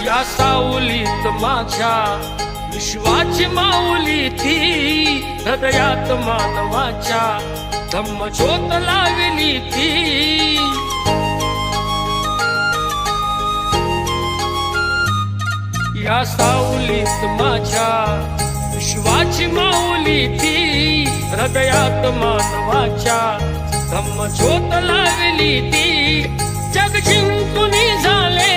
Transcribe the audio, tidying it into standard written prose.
या सावलीत माझ्या विश्वाची माऊली ती, हृदयात मानवाच्या धम्मज्योत लावली ती. या सावलीत माझ्या विश्वाची माऊली ती, हृदयात मानवाच्या धम्मज्योत लावली ती. जग जिंकून झाले